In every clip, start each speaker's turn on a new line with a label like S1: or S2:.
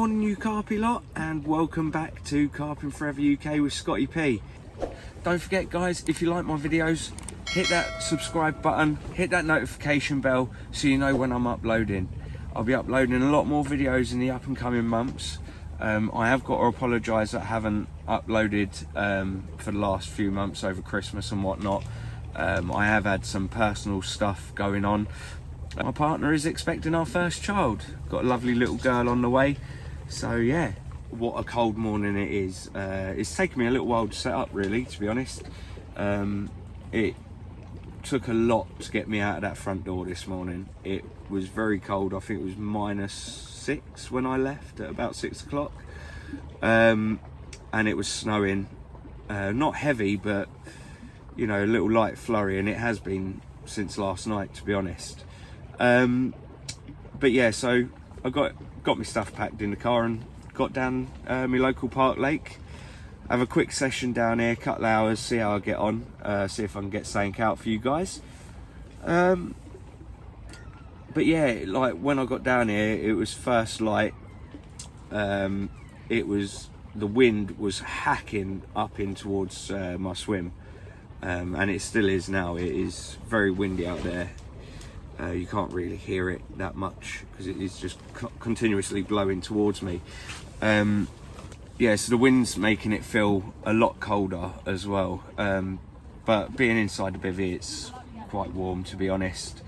S1: morning, you carpy lot, and welcome back to Carping Forever UK with Scotty P. Don't forget, guys, if you like my videos, hit that subscribe button, hit that notification bell so you know when I'm uploading. I'll be uploading a lot more videos in the up and coming months. I have got to apologise that I haven't uploaded for the last few months over Christmas and whatnot. I have had some personal stuff going on. My partner is expecting our first child. Got a lovely little girl on the way. So yeah, what a cold morning it is. It's taken me a little while to set up, really, to be honest. It took a lot to get me out of that front door this morning. It was very cold. I think it was -6 when I left at about 6 o'clock. And it was snowing. Not heavy, but you know, a little light flurry, and it has been since last night, to be honest. But yeah, so I got my stuff packed in the car and got down my local park lake. Have a quick session down here, couple hours, see how I get on, see if I can get something out for you guys. But yeah, like when I got down here, it was first light. The wind was hacking up in towards my swim, and it still is now. It is very windy out there. You can't really hear it that much because it is just continuously blowing towards me. Yeah, so the wind's making it feel a lot colder as well. But being inside the bivvy, it's quite warm, to be honest.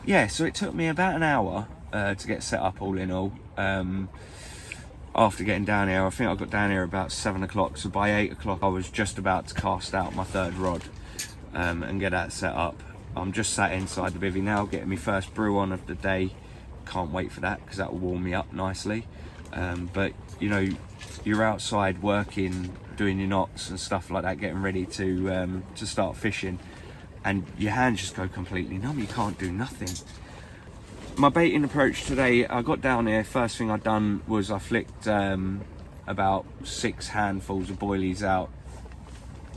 S1: Yeah, so it took me about an hour to get set up, all in all. After getting down here, I think I got down here about 7 o'clock. So by 8 o'clock, I was just about to cast out my third rod and get that set up. I'm just sat inside the bivvy now, getting my first brew on of the day. Can't wait for that because that will warm me up nicely. But you know, you're outside working, doing your knots and stuff like that, getting ready to start fishing, and your hands just go completely numb. You can't do nothing. My baiting approach today, I got down here, first thing I done was I flicked about 6 handfuls of boilies out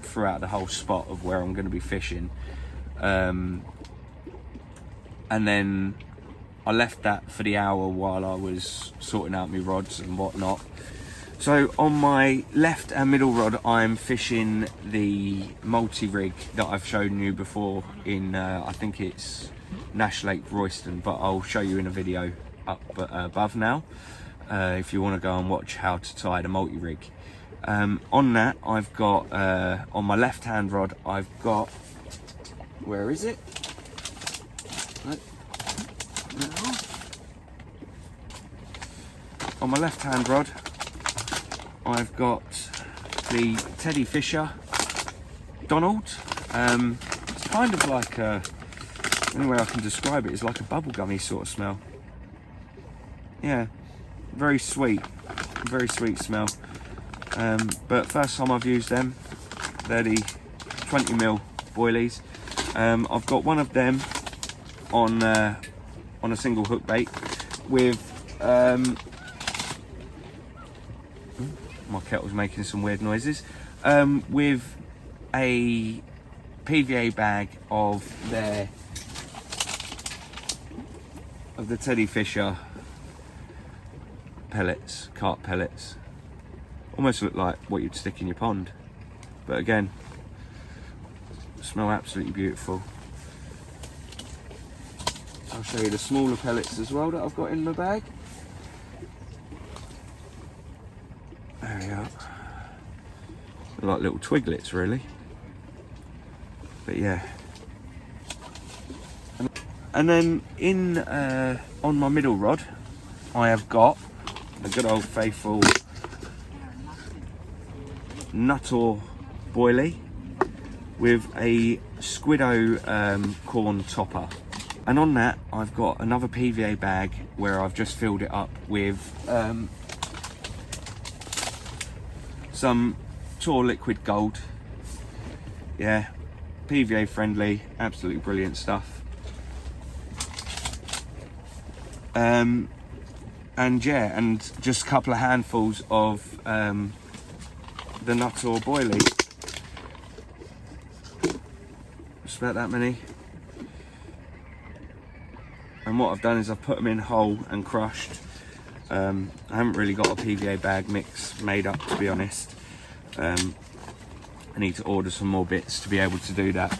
S1: throughout the whole spot of where I'm going to be fishing. And then I left that for the hour while I was sorting out my rods and whatnot. So on my left and middle rod, I'm fishing the multi-rig that I've shown you before in, I think it's Nash Lake Royston, but I'll show you in a video up above now, if you want to go and watch how to tie the multi-rig. On that, I've got, on my left-hand rod, I've got, where is it? On my left-hand rod, I've got the Teddy Fisher Donald. It's kind of like the only way I can describe it is like a bubblegummy sort of smell. Yeah, very sweet smell. But first time I've used them, they're the 20mm boilies. I've got one of them on a single hook bait with my kettle's making some weird noises, with a PVA bag of the Teddy Fisher pellets, carp pellets. Almost look like what you'd stick in your pond, but again, smell absolutely beautiful. I'll show you the smaller pellets as well that I've got in the bag. There we are. They're like little twiglets, really. But yeah. And then in on my middle rod, I have got the good old faithful Nuttall boilie with a Squiddo corn topper. And on that, I've got another PVA bag where I've just filled it up with some Tor liquid gold. Yeah, PVA friendly, absolutely brilliant stuff. And yeah, and just a couple of handfuls of the Nuttall boilie. Just about that many. And what I've done is I've put them in whole and crushed. I haven't really got a PVA bag mix made up, to be honest. I need to order some more bits to be able to do that.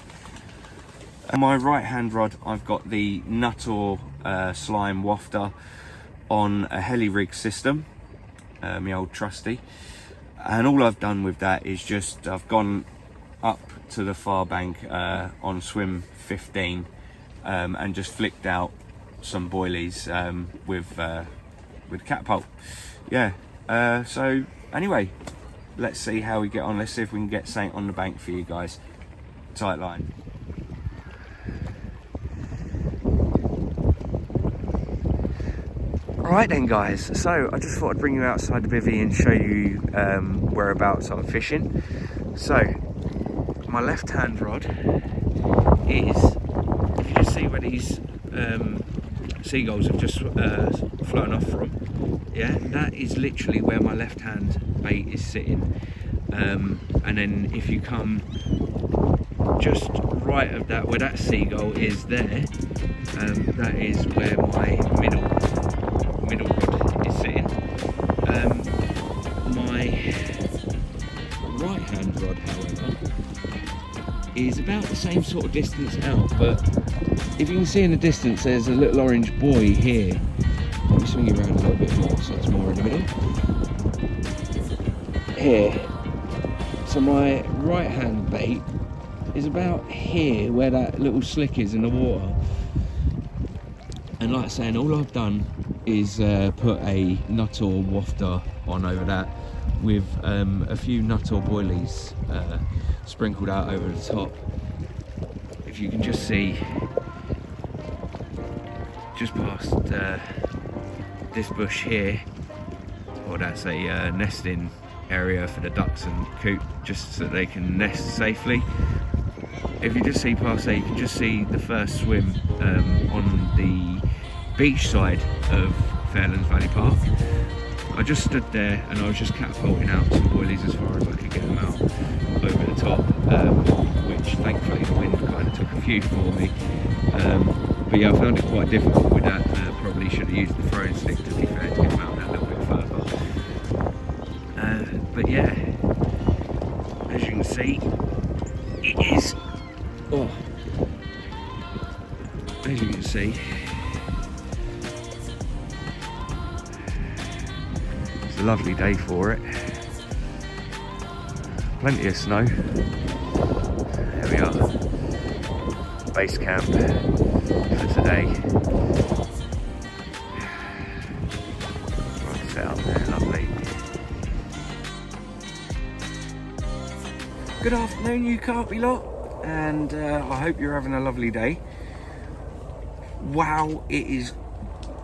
S1: On my right hand rod, I've got the Nuttall slime wafter on a heli rig system, my old trusty. And all I've done with that is just I've gone up to the far bank on swim 15 and just flicked out some boilies with catapult. Yeah, so anyway, let's see how we get on. Let's see if we can get something on the bank for you guys. Tight line. Right then guys, so I just thought I'd bring you outside the bivvy and show you whereabouts I'm fishing. So my left hand rod is, if you just see where these seagulls have just flown off from, yeah, that is literally where my left hand bait is sitting. And then if you come just right of that, where that seagull is there, that is where my middle rod is sitting. My right hand rod, however, is about the same sort of distance out, but if you can see in the distance there's a little orange buoy here. Let me swing it around a little bit more so it's more in the middle. Here. So my right hand bait is about here where that little slick is in the water. And like I say, all I've done is put a Nuttall wafter on over that with a few Nuttall boilies sprinkled out over the top. If you can just see just past this bush here, well, that's a nesting area for the ducks and coot, just so they can nest safely. If you just see past there, you can just see the first swim on the beach side of Fairlands Valley Park. I just stood there and I was just catapulting out some boilies as far as I could get them out over the top, which thankfully the wind kind of took a few for me. But yeah, I found it quite difficult with that. Probably should have used the throwing stick, to be fair, to get them out that little bit further. But yeah, as you can see, it is, oh, as you can see, it's a lovely day for it. Plenty of snow. There we are, base camp for today. Right, set up there, lovely. Good afternoon, you carpy lot, and I hope you're having a lovely day. Wow, it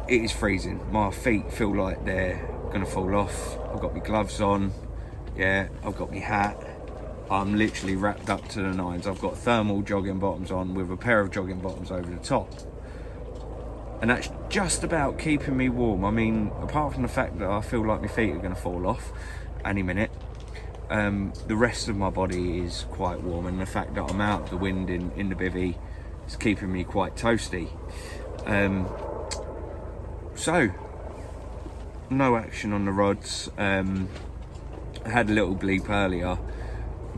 S1: is freezing. My feet feel like they're gonna fall off. I've got my gloves on, yeah, I've got my hat. I'm literally wrapped up to the nines. I've got thermal jogging bottoms on with a pair of jogging bottoms over the top, and that's just about keeping me warm. I mean, apart from the fact that I feel like my feet are gonna fall off any minute, the rest of my body is quite warm, and the fact that I'm out of the wind in the bivvy is keeping me quite toasty. So no action on the rods. I had a little bleep earlier,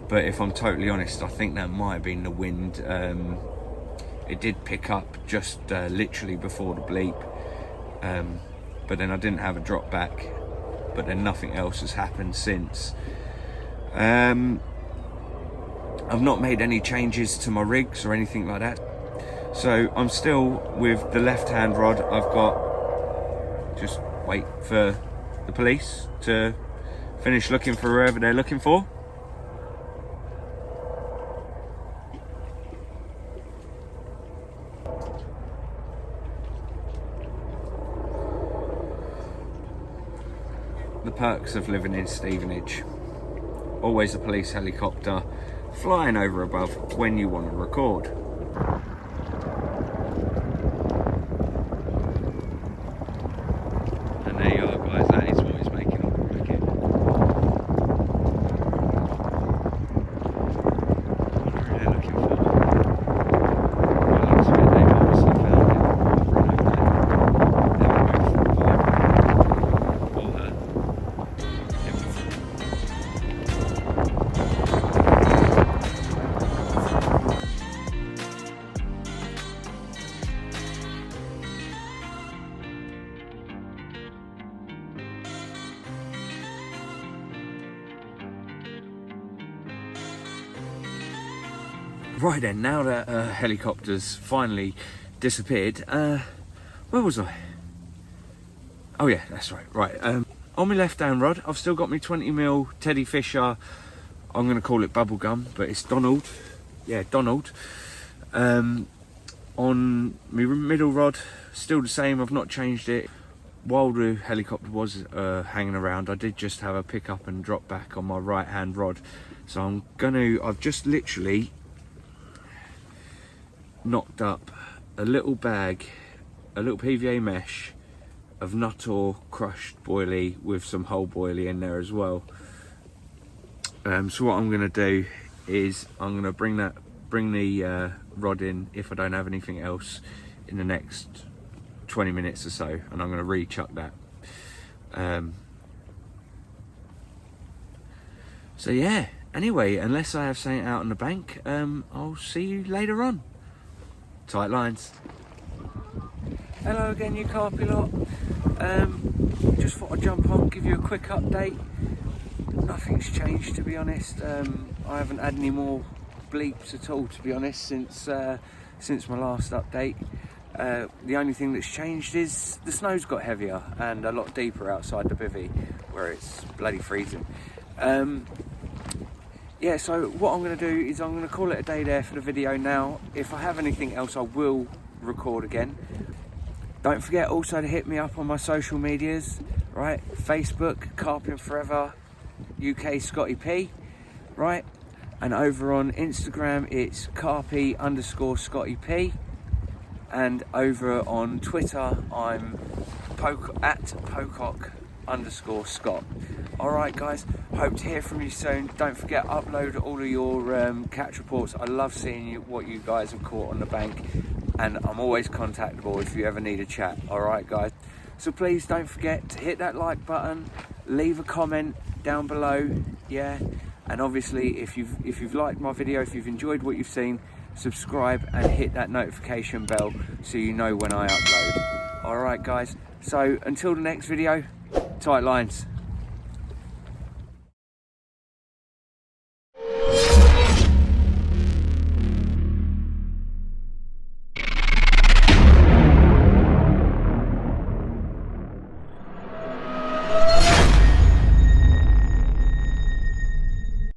S1: but if I'm totally honest, I think that might have been the wind. It did pick up just literally before the bleep, but then I didn't have a drop back, but then nothing else has happened since. I've not made any changes to my rigs or anything like that, so I'm still with the left hand rod. I've got, just wait for the police to finish looking for whoever they're looking for. The perks of living in Stevenage. Always a police helicopter flying over above when you want to record. And there you are, guys, that is what is making up the racket. What are they looking for? By the looks of it, they've obviously found it. They're both Right then, now that helicopter's finally disappeared, where was I? Oh yeah, that's right. Right, on my left-hand rod, I've still got my 20mm Teddy Fisher. I'm going to call it bubblegum, but it's Donald. Yeah, Donald. On my middle rod, still the same. I've not changed it. While the helicopter was hanging around, I did just have a pick up and drop back on my right-hand rod. So I've just literally knocked up a little bag, a little PVA mesh of nut or crushed boilie with some whole boilie in there as well. So what I'm going to do is I'm going to bring the rod in, if I don't have anything else, in the next 20 minutes or so, and I'm going to re-chuck that. So yeah, anyway, unless I have something out on the bank, I'll see you later on. Tight lines. Hello again, you carpy lot. Just thought I'd jump on, give you a quick update. Nothing's changed, to be honest. I haven't had any more bleeps at all, to be honest, since my last update. The only thing that's changed is the snow's got heavier and a lot deeper outside the bivvy, where it's bloody freezing. Yeah, so what I'm going to do is I'm going to call it a day there for the video now. If I have anything else, I will record again. Don't forget also to hit me up on my social medias, right? Facebook, Carping Forever UK Scotty P, right? And over on Instagram, it's carpy_Scotty P. And over on Twitter, I'm at pocock_Scott. Alright guys, hope to hear from you soon. Don't forget, upload all of your catch reports. I love seeing what you guys have caught on the bank, and I'm always contactable if you ever need a chat. Alright guys, so please don't forget to hit that like button, leave a comment down below, yeah, and obviously if you've liked my video, if you've enjoyed what you've seen, subscribe and hit that notification bell so you know when I upload. Alright guys, so until the next video, tight lines.